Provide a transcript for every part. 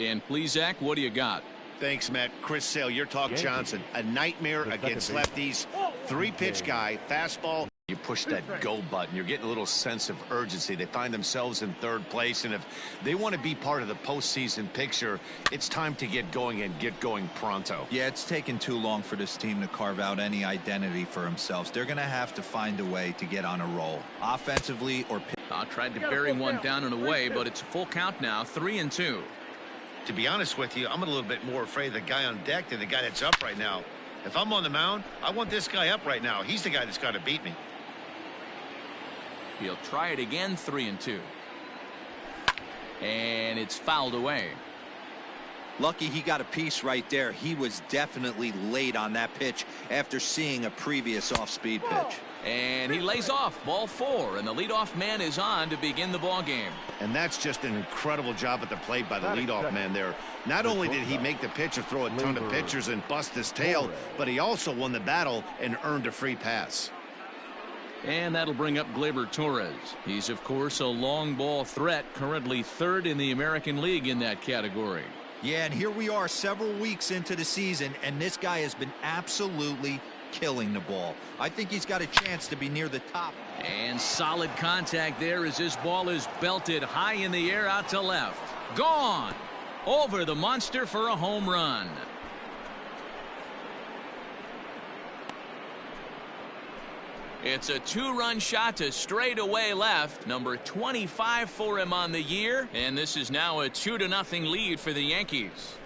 And please, Zach, what do you got? Thanks, Matt. Chris Sale, your talk Johnson. A nightmare against lefties. 3-pitch guy, fastball. You push that go button, you're getting a little sense of urgency. They find themselves in third place, and if they want to be part of the postseason picture, it's time to get going and get going pronto. Yeah, it's taken too long for this team to carve out any identity for themselves. They're going to have to find a way to get on a roll, offensively or pitch. Tried to bury one down and away, but it's a full count now, 3-2. To be honest with you, I'm a little bit more afraid of the guy on deck than the guy that's up right now. If I'm on the mound, I want this guy up right now. He's the guy that's got to beat me. He'll try it again, 3-2. And it's fouled away. Lucky he got a piece right there. He was definitely late on that pitch after seeing a previous off-speed pitch. And he lays off, ball 4, and the leadoff man is on to begin the ball game. And that's just an incredible job at the plate by the leadoff man there. Not only did he make the pitch or throw a ton of pitchers and bust his tail, but he also won the battle and earned a free pass. And that'll bring up Gleyber Torres. He's, of course, a long ball threat, currently 3rd in the American League in that category. Yeah, and here we are several weeks into the season, and this guy has been absolutely killing the ball. I think he's got a chance to be near the top. And solid contact there as this ball is belted high in the air out to left. Gone! Over the monster for a home run. It's a 2-run shot to straightaway left. Number 25 for him on the year. And this is now a 2-0 lead for the Yankees.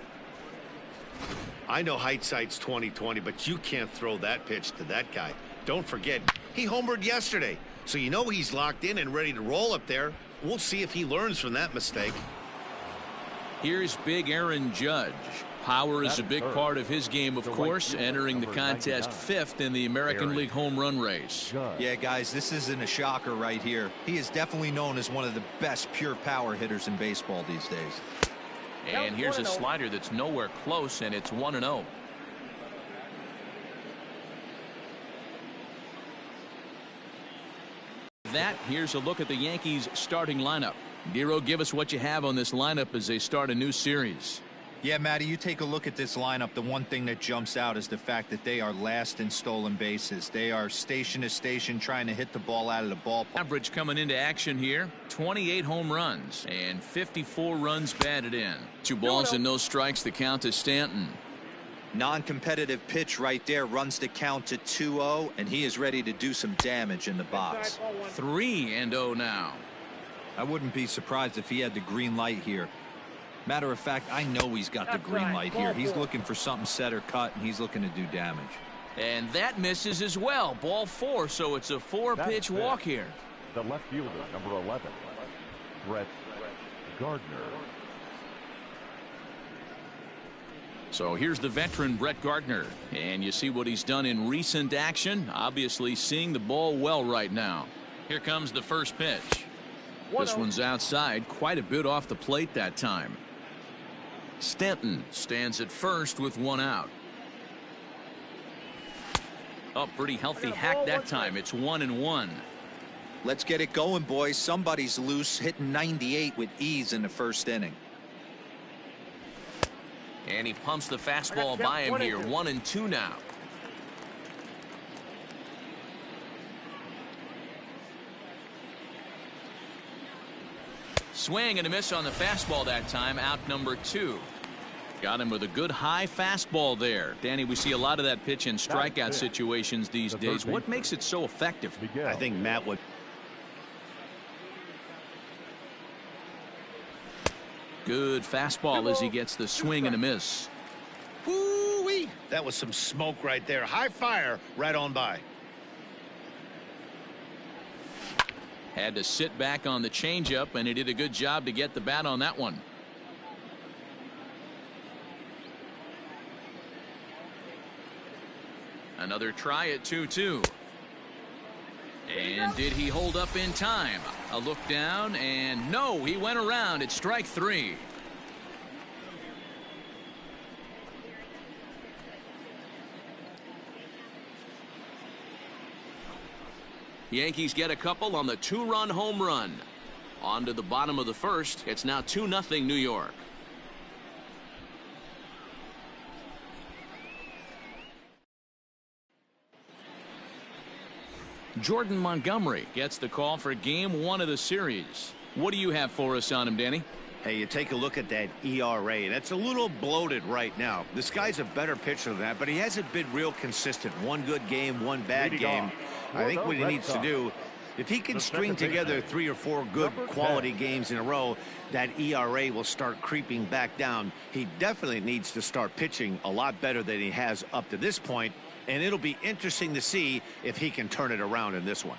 I know hindsight's 20/20, but you can't throw that pitch to that guy. Don't forget, he homered yesterday. So you know he's locked in and ready to roll up there. We'll see if he learns from that mistake. Here's big Aaron Judge. Power is a big part of his game, of course, entering the contest 5th in the American League home run race. Yeah, guys, this isn't a shocker right here. He is definitely known as one of the best pure power hitters in baseball these days. And here's a slider that's nowhere close, and it's 1-0. Here's a look at the Yankees starting lineup. Dero, give us what you have on this lineup as they start a new series. Yeah, Matty, you take a look at this lineup. The one thing that jumps out is the fact that they are last in stolen bases. They are station to station trying to hit the ball out of the ballpark. Average coming into action here, 28 home runs and 54 runs batted in. 2 balls and no strikes, the count to Stanton. Non-competitive pitch right there, runs the count to 2-0, and he is ready to do some damage in the box. 3-0 now. I wouldn't be surprised if he had the green light here. Matter of fact, I know he's got the green light here. He's looking for something set or cut, and he's looking to do damage. And that misses as well. Ball 4, so it's a 4-pitch walk here. The left fielder, number 11, Brett Gardner. So here's the veteran Brett Gardner, and you see what he's done in recent action. Obviously seeing the ball well right now. Here comes the first pitch. This one's outside, quite a bit off the plate that time. Stanton stands at first with 1 out. Oh, pretty healthy hack that time. It's 1-1. Let's get it going, boys. Somebody's loose, hitting 98 with ease in the first inning. And he pumps the fastball by him here. 1-2 now. Swing and a miss on the fastball that time. Out number 2. Got him with a good high fastball there. Danny, we see a lot of that pitch in strikeout situations these days. What makes it so effective? I think Matt would. Good fastball as he gets the swing and a miss. Woo-wee. That was some smoke right there. High fire right on by. Had to sit back on the changeup, and he did a good job to get the bat on that one. Another try at 2-2. And did he hold up in time? A look down, and no, he went around. It's strike 3. Yankees get a couple on the 2-run home run. On to the bottom of the first. It's now 2-0 New York. Jordan Montgomery gets the call for game 1 of the series. What do you have for us on him, Danny? Hey, you take a look at that ERA, and it's a little bloated right now. This guy's a better pitcher than that, but he hasn't been real consistent. One good game, one bad game. I think what he needs to do, if he can string together 3 or 4 good quality games in a row, that ERA will start creeping back down. He definitely needs to start pitching a lot better than he has up to this point, and it'll be interesting to see if he can turn it around in this one.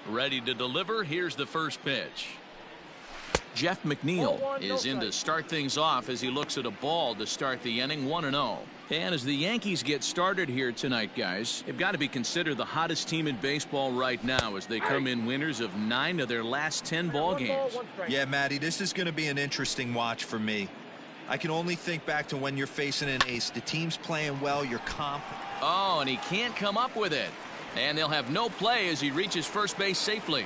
Ready to deliver. Here's the first pitch. Jeff McNeil is in to start things off as he looks at a ball to start the inning. 1-0. And as the Yankees get started here tonight, guys, they've got to be considered the hottest team in baseball right now as they come in winners of 9 of their last 10 ball games. Yeah, Matty, this is going to be an interesting watch for me. I can only think back to when you're facing an ace. The team's playing well, you're confident. Oh, and he can't come up with it. And they'll have no play as he reaches first base safely.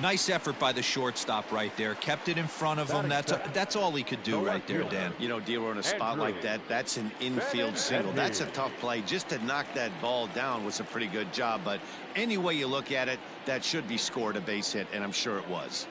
Nice effort by the shortstop right there. Kept it in front of him. That's all he could do right there, Dan. You know, dealer in a spot like that, that's an infield single. That's a tough play. Just to knock that ball down was a pretty good job. But any way you look at it, that should be scored a base hit, and I'm sure it was.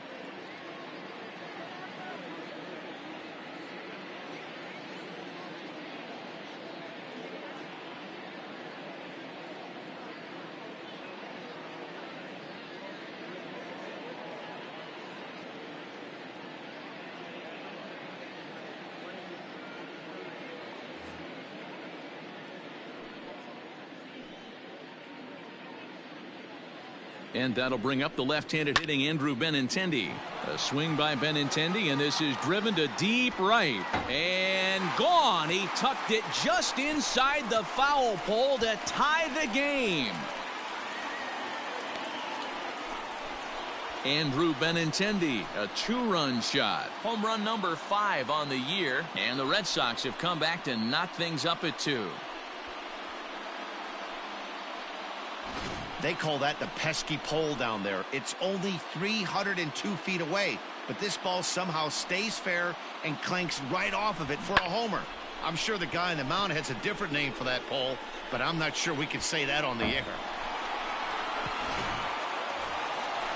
And that'll bring up the left-handed hitting Andrew Benintendi. A swing by Benintendi, and this is driven to deep right. And gone. He tucked it just inside the foul pole to tie the game. Andrew Benintendi, a 2-run shot. Home run number 5 on the year. And the Red Sox have come back to knock things up at 2. They call that the pesky pole down there. It's only 302 feet away, but this ball somehow stays fair and clanks right off of it for a homer. I'm sure the guy in the mound has a different name for that pole, but I'm not sure we can say that on the air.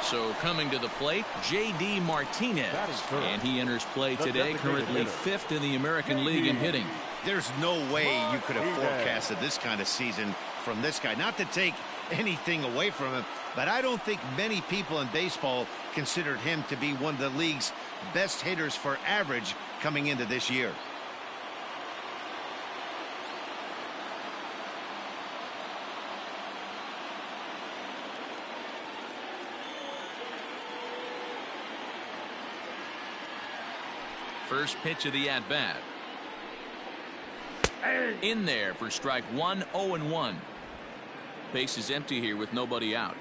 So coming to the plate, J.D. Martinez. And he enters play today, currently 5th in the American League in hitting. There's no way you could have forecasted this kind of season from this guy. Not to take anything away from him, but I don't think many people in baseball considered him to be one of the league's best hitters for average coming into this year. First pitch of the at-bat. In there for strike 1, 0-1. Base is empty here with nobody out.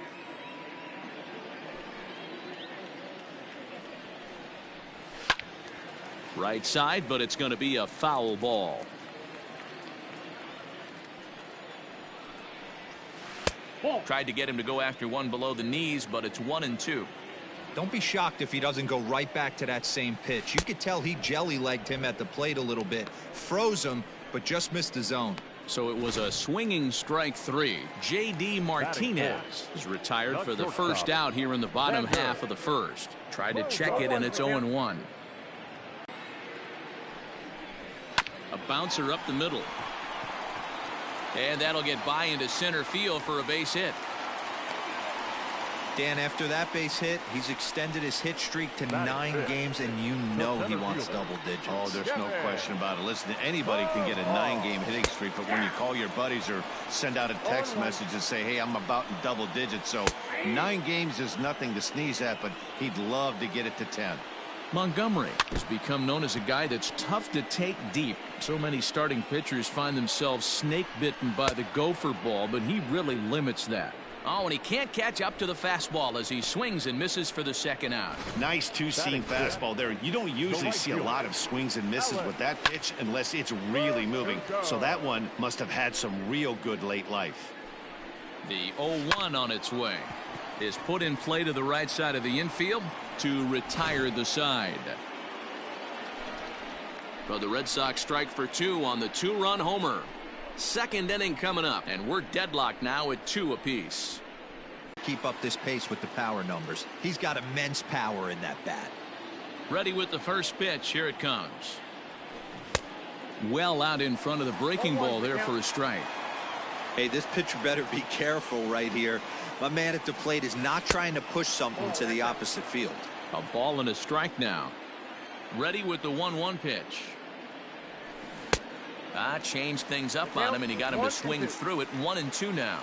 Right side, but it's going to be a foul ball. Tried to get him to go after one below the knees, but it's 1-2. Don't be shocked if he doesn't go right back to that same pitch. You could tell he jelly-legged him at the plate a little bit, froze him, but just missed the zone. So it was a swinging strike 3. J.D. Martinez is retired for the first out here in the bottom half of the first. Tried to check it, and it's 0-1. A bouncer up the middle. And that'll get by into center field for a base hit. Dan, after that base hit, he's extended his hit streak to 9 games, and you know he wants double digits. Oh, there's no question about it. Listen, anybody can get a 9-game hitting streak, but when you call your buddies or send out a text message and say, hey, I'm about in double digits, so 9 games is nothing to sneeze at, but he'd love to get it to 10. Montgomery has become known as a guy that's tough to take deep. So many starting pitchers find themselves snake bitten by the gopher ball, but he really limits that. Oh, and he can't catch up to the fastball as he swings and misses for the second out. Nice two-seam fastball there. You don't usually see a lot of swings and misses with that pitch unless it's really moving. So that one must have had some real good late life. The 0-1 on its way is put in play to the right side of the infield to retire the side. But the Red Sox strike for 2 on the 2-run homer. Second inning coming up, and we're deadlocked now at 2 apiece. Keep up this pace with the power numbers. He's got immense power in that bat. Ready with the first pitch. Here it comes. Well out in front of the breaking ball there for a strike. Hey, this pitcher better be careful right here. My man at the plate is not trying to push something to the opposite field. A ball and a strike now. Ready with the 1-1 pitch. Changed things up on him, and he got him to swing through it. 1-2 now.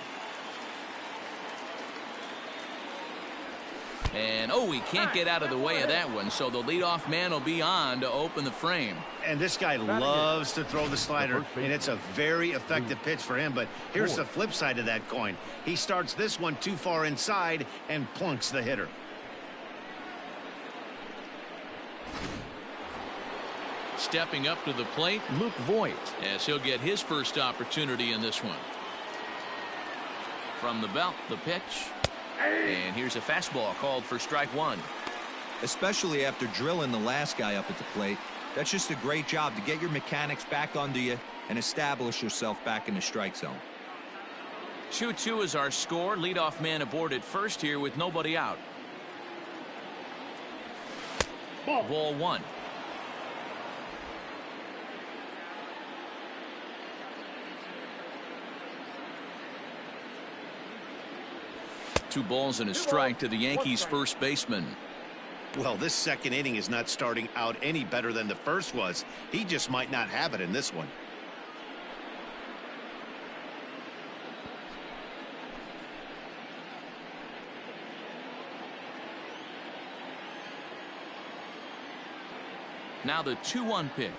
And he can't get out of the way of that one, so the leadoff man will be on to open the frame. And this guy loves to throw the slider, and it's a very effective pitch for him. But here's the flip side of that coin. He starts this one too far inside and plunks the hitter. Stepping up to the plate, Luke Voigt, as he'll get his first opportunity in this one. From the belt, the pitch. And here's a fastball called for strike 1. Especially after drilling the last guy up at the plate. That's just a great job to get your mechanics back under you and establish yourself back in the strike zone. 2-2 is our score. Leadoff man aboard at first here with nobody out. Ball 1. Two balls and a strike to the Yankees first baseman. Well, this second inning is not starting out any better than the first was. He just might not have it in this one. Now the 2-1 pitch.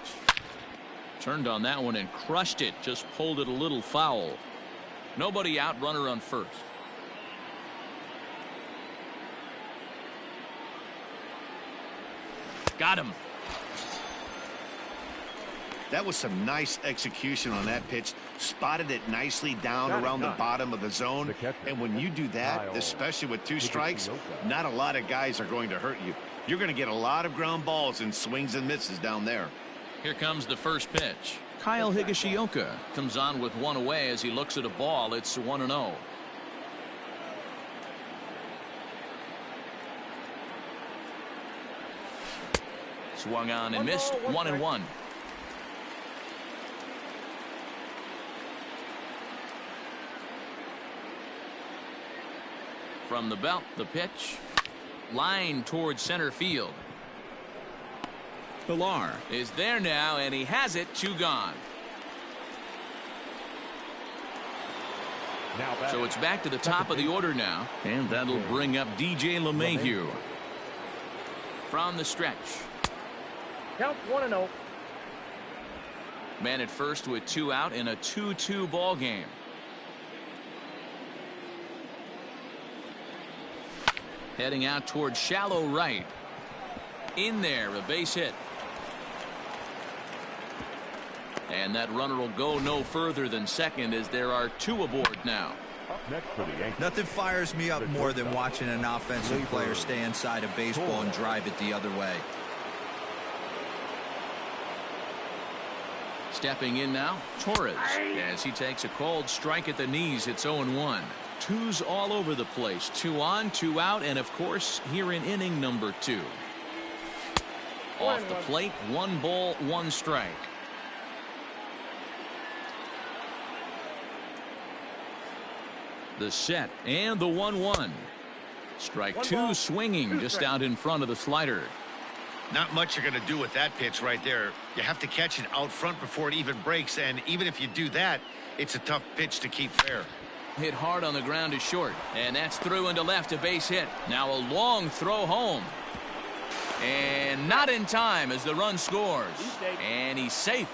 Turned on that one and crushed it. Just pulled it a little foul. Nobody out, runner on first. Got him. That was some nice execution on that pitch. Spotted it nicely down around the bottom of the zone. And when you do that, especially with 2 strikes, not a lot of guys are going to hurt you. You're going to get a lot of ground balls and swings and misses down there. Here comes the first pitch. Kyle Higashioka comes on with one away as he looks at a ball. It's 1-0. Swung on and missed. 1-1. From the belt, the pitch. Line towards center field. Pilar is there now, and he has it. 2 gone. So it's back to the top of the order now, and that'll bring up DJ LeMahieu. From the stretch. Count 1-0. Man at first with 2 out in a 2-2 ball game. Heading out towards shallow right. In there, a base hit. And that runner will go no further than second as there are 2 aboard now. Up next for the Yankees. Nothing fires me up more than watching an offensive player stay inside a baseball and drive it the other way. Stepping in now, Torres, as he takes a cold strike at the knees. It's 0-1. 2s all over the place. 2 on, 2 out, and of course here in inning number 2. Off the plate, 1 ball, 1 strike. The set and the 1-1. Strike 2 swinging just out in front of the slider. Not much you're going to do with that pitch right there. You have to catch it out front before it even breaks, and even if you do that, it's a tough pitch to keep fair. Hit hard on the ground is short, and that's through into left, a base hit. Now a long throw home. And not in time as the run scores. And he's safe.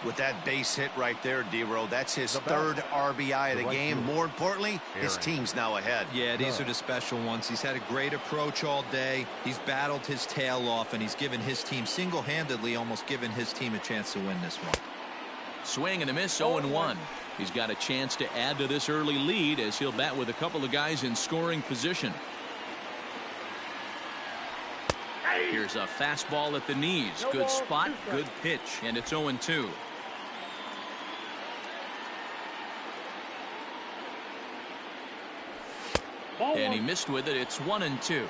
With that base hit right there, D-Row, that's his 3rd RBI of the game. More importantly, his team's now ahead. Yeah, these are the special ones. He's had a great approach all day. He's battled his tail off, and he's given his team single-handedly, almost given his team a chance to win this one. Swing and a miss, 0-1. He's got a chance to add to this early lead as he'll bat with a couple of guys in scoring position. Here's a fastball at the knees. Good spot, good pitch, and it's 0-2. And he missed with it. It's 1-2.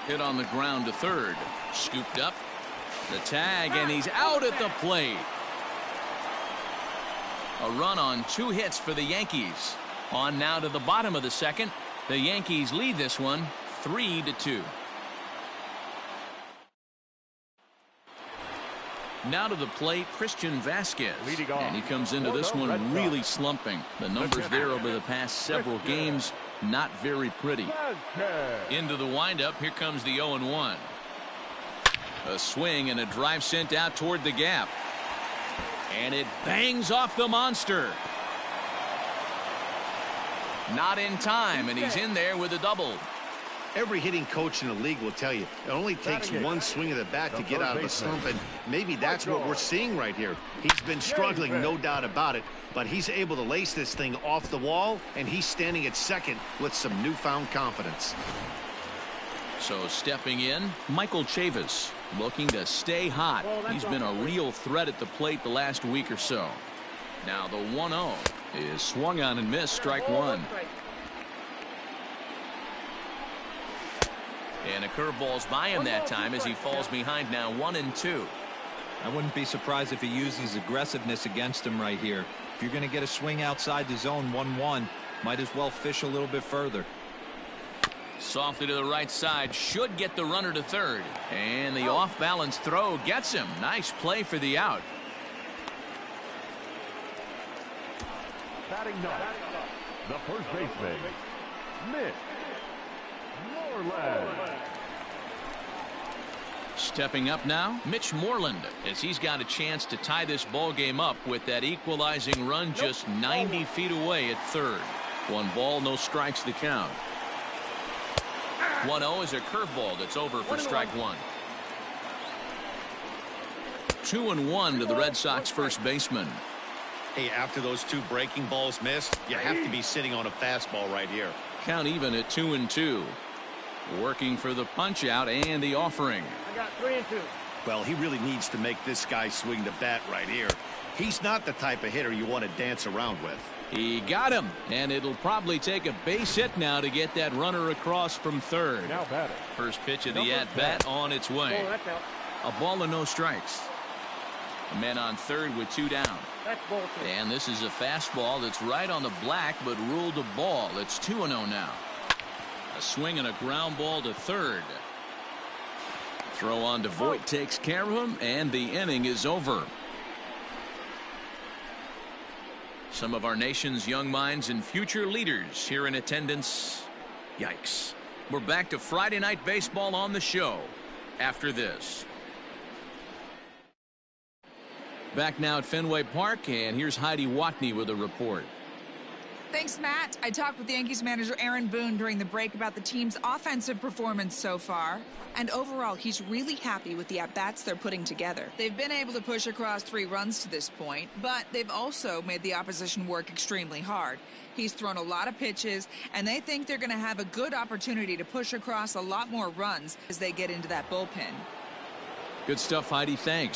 Hit on the ground to third. Scooped up. The tag, and he's out at the plate. A run on 2 hits for the Yankees. On now to the bottom of the second. The Yankees lead this one 3-2. Now to the plate, Christian Vasquez. And he comes into this one really slumping. The numbers there over the past several games, not very pretty. Into the windup, here comes the 0-1. A swing and a drive sent out toward the gap. And it bangs off the monster. Not in time, and he's in there with a double. Every hitting coach in the league will tell you it only takes one swing of the bat to get out of a slump, and maybe that's what we're seeing right here. He's been struggling, no doubt about it, but he's able to lace this thing off the wall, and he's standing at second with some newfound confidence. So stepping in, Michael Chavis, looking to stay hot. He's been a real threat at the plate the last week or so. Now the 1-0 is swung on and missed, strike 1. And a curveball's by him that time as he falls behind now 1-2. I wouldn't be surprised if he uses aggressiveness against him right here. If you're going to get a swing outside the zone 1-1, might as well fish a little bit further. Softly to the right side, should get the runner to third. And the off-balance throw gets him. Nice play for the out. Batting ninth, the first baseman, Mitch Moreland. Stepping up now, Mitch Moreland, as he's got a chance to tie this ball game up with that equalizing run just 90 feet away at third. 1 ball, no strikes the count. 1-0 is a curveball that's over for strike 1. 2-1 to the Red Sox first baseman. Hey, after those 2 breaking balls missed, you have to be sitting on a fastball right here. Count even at 2-2. Working for the punch out and the offering. I got 3-2. Well, he really needs to make this guy swing the bat right here. He's not the type of hitter you want to dance around with. He got him, and it'll probably take a base hit now to get that runner across from third. Now batting. First pitch of the at-bat on its way. Oh, that's out. A ball and no strikes. A man on third with 2 down. That's ball 2. And this is a fastball that's right on the black, but ruled a ball. It's 2-0 now. A swing and a ground ball to third. Throw on to Voit takes care of him, and the inning is over. Some of our nation's young minds and future leaders here in attendance. Yikes. We're back to Friday Night Baseball on the show after this. Back now at Fenway Park, and here's Heidi Watney with a report. Thanks, Matt. I talked with Yankees manager Aaron Boone during the break about the team's offensive performance so far. And overall, he's really happy with the at-bats they're putting together. They've been able to push across 3 runs to this point, but they've also made the opposition work extremely hard. He's thrown a lot of pitches, and they think they're going to have a good opportunity to push across a lot more runs as they get into that bullpen. Good stuff, Heidi. Thanks.